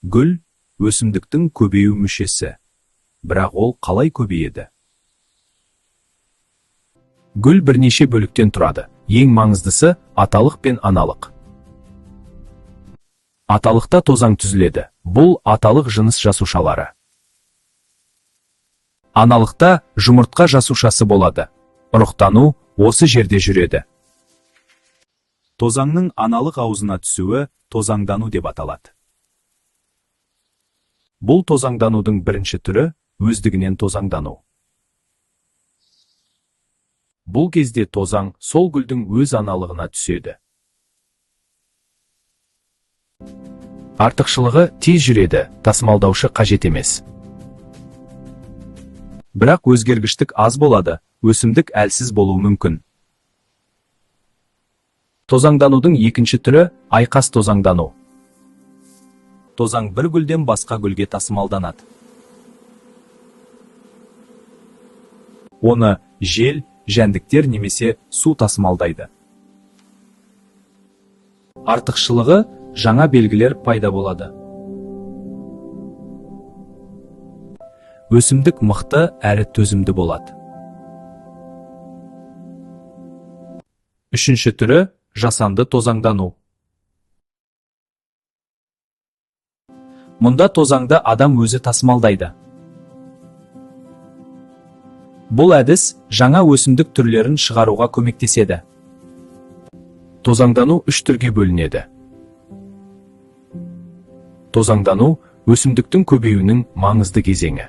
Гүл өсімдіктің көбею мүшесі. Бірақ ол қалай көбейеді? Гүл бірнеше бөліктен тұрады. Ең маңыздысы аталық пен аналық. Аталықта тозаң түзіледі. Бұл аталық жыныс жасушалары. Аналықта жұмыртқа жасушасы болады. Ұрықтану осы жерде жүреді. Тозаңның аналық аузына түсуі тозаңдану деп аталады. Бұл тозаңданудың бірінші түрі өздігінен тозаңдану. Бұл кезде тозаң сол гүлдің өз аналығына түседі. Артықшылығы тез жүреді, тасымалдаушы қажет емес. Бірақ өзгергіштік аз болады, өсімдік әлсіз болуы мүмкін. Тозаңданудың екінші түрі айқас тозаңдану. Тозаң бір гүлден басқа гүлге тасымалданады. Оны жел, жәндіктер немесе су тасымалдайды. Артықшылығы жаңа белгілер пайда болады. Өсімдік мықты әрі төзімді болады. Үшінші түрі жасанды тозаңдану. Мұнда тозаңды адам өзі тасымалдайды. Бұл әдіс жаңа өсімдік түрлерін шығаруға көмектеседі. Тозаңдану үш түрге бөлінеді. Тозаңдану өсімдіктің көбеюінің маңызды кезеңі.